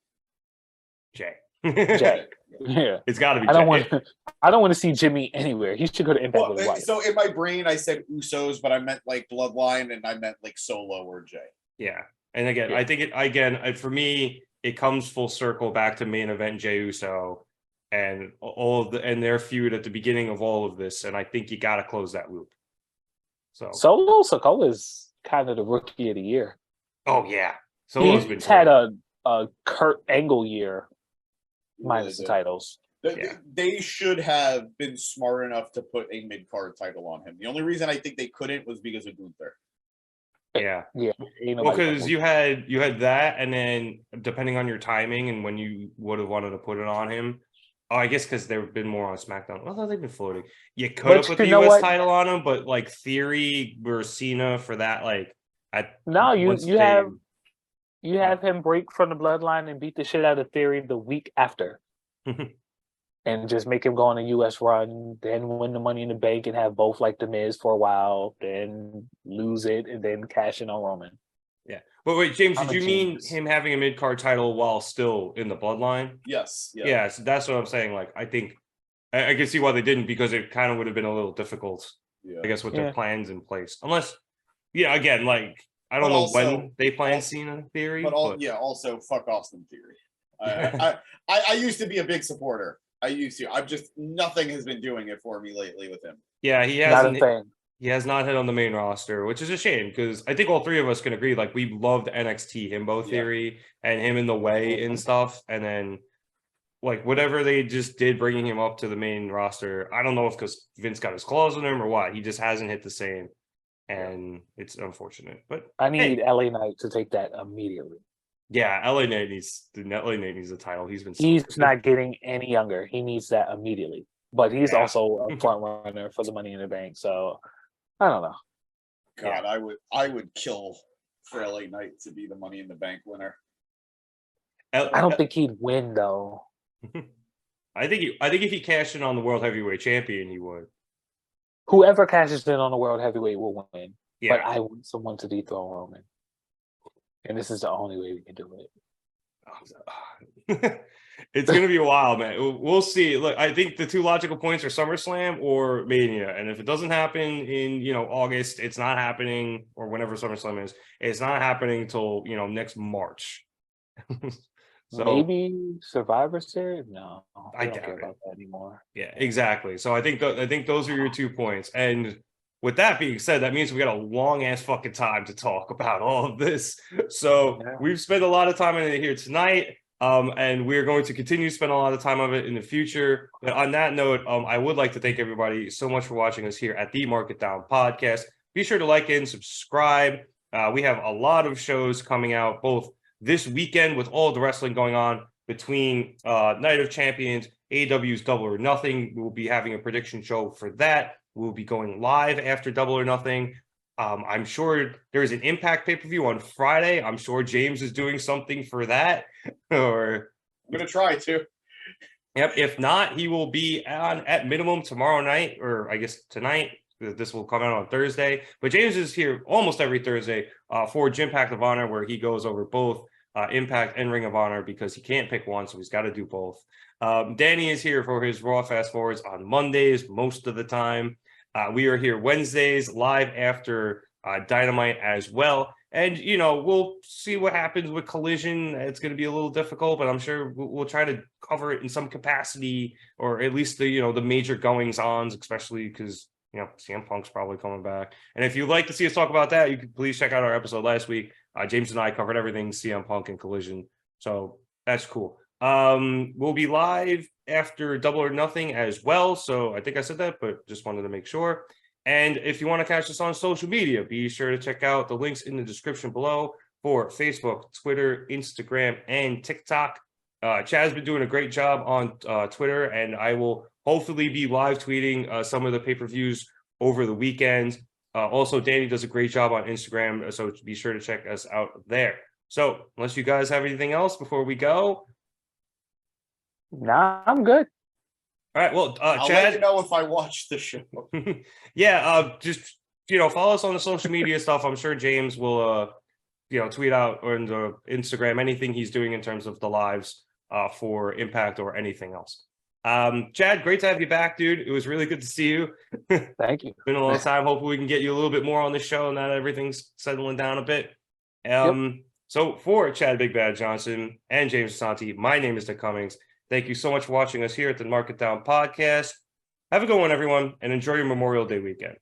Jay. Yeah. It's got to be I Jay. don't want to see Jimmy anywhere. He should go to Impact with his wife. So in my brain, I said Usos, but I meant like Bloodline, and I meant like Solo or Jay. Yeah. And again, I think for me, it comes full circle back to main event Jey Uso and and their feud at the beginning of all of this. And I think you got to close that loop. So Solo Sikoa is kind of the rookie of the year. Oh yeah, Solo's been had a Kurt Angle year minus the titles. They should have been smart enough to put a mid-card title on him. The only reason I think they couldn't was because of Gunther. Yeah. Well, because you had that, and then depending on your timing and when you would have wanted to put it on him. Oh, I guess because they've been more on SmackDown. Although they've been floating. You could have put the US title on him, but like Theory versus Cena for that, like you have him break from the Bloodline and beat the shit out of Theory the week after. And just make him go on a US run, then win the Money in the Bank and have both like The Miz for a while, then lose it, and then cash in on Roman. Yeah. But wait, James, did you mean him having a mid-card title while still in the Bloodline? Yes. Yeah, so that's what I'm saying. Like, I think I can see why they didn't, because it kind of would have been a little difficult, I guess, with their plans in place. Unless, again, like, I don't know when they plan Cena Theory. But also fuck Austin Theory. I used to be a big supporter. I'm just, nothing has been doing it for me lately with him. Yeah, he has not hit on the main roster, which is a shame, because I think all three of us can agree, like, we loved NXT Himbo Theory and him in the way and stuff. And then, like, whatever they just did bringing him up to the main roster, I don't know if because Vince got his claws on him or what, he just hasn't hit the same. And it's unfortunate. But I need LA Knight to take that immediately. Yeah, LA Knight needs the title. He's not getting any younger. He needs that immediately. But he's also a front runner for the Money in the Bank. So I don't know. God, I would kill for LA Knight to be the Money in the Bank winner. I don't think he'd win though. I think if he cashed in on the World Heavyweight Champion, he would. Whoever cashes in on the World Heavyweight will win. Yeah. But I want someone to dethrone Roman. And this is the only way we can do it. It's going to be a while, man. We'll see. Look, I think the two logical points are SummerSlam or Mania. And if it doesn't happen in, August, it's not happening, or whenever SummerSlam is, it's not happening until, next March. So maybe Survivor Series? No, I don't doubt care it about that anymore. Yeah, exactly. So I think those are your 2 points. And with that being said, that means we got a long ass fucking time to talk about all of this. So we've spent a lot of time in it here tonight. And we're going to continue to spend a lot of time of it in the future. But on that note, I would like to thank everybody so much for watching us here at the Market Down Podcast. Be sure to like and subscribe. We have a lot of shows coming out both this weekend with all the wrestling going on between Night of Champions, AEW's Double or Nothing. We'll be having a prediction show for that. We'll be going live after Double or Nothing. I'm sure there is an Impact pay-per-view on Friday. I'm sure James is doing something for that. Or I'm going to try to. Yep. If not, he will be on at minimum tomorrow night, or I guess tonight. This will come out on Thursday. But James is here almost every Thursday for Gympact of Honor, where he goes over both Impact and Ring of Honor because he can't pick one, so he's got to do both. Danny is here for his Raw Fast Forwards on Mondays most of the time. We are here Wednesdays live after Dynamite as well. And, you know, we'll see what happens with Collision. It's going to be a little difficult, but I'm sure we'll try to cover it in some capacity, or at least the, you know, the major goings-ons, especially because, you know, CM Punk's probably coming back. And if you'd like to see us talk about that, you can please check out our episode last week. James and I covered everything CM Punk and Collision. So that's cool. We'll be live after Double or Nothing as well. So I think I said that, but just wanted to make sure. And if you want to catch us on social media, be sure to check out the links in the description below for Facebook, Twitter, Instagram, and TikTok. Chad's been doing a great job on Twitter, and I will hopefully be live tweeting some of the pay-per-views over the weekend. Also, Danny does a great job on Instagram, so be sure to check us out there. So unless you guys have anything else before we go. Nah, I'm good. All right. Well, I'll Chad, let you know if I watch the show. yeah. Just, you know, follow us on the social media stuff. I'm sure James will, you know, tweet out on the Instagram anything he's doing in terms of the lives for Impact or anything else. Chad, great to have you back, dude. It was really good to see you. Thank you. It's been a long time. Hopefully we can get you a little bit more on the show now that everything's settling down a bit. So for Chad Big Bad Johnson and James Gisante, my name is Nick Cummings. Thank you so much for watching us here at the Market Down Podcast. Have a good one, everyone, and enjoy your Memorial Day weekend.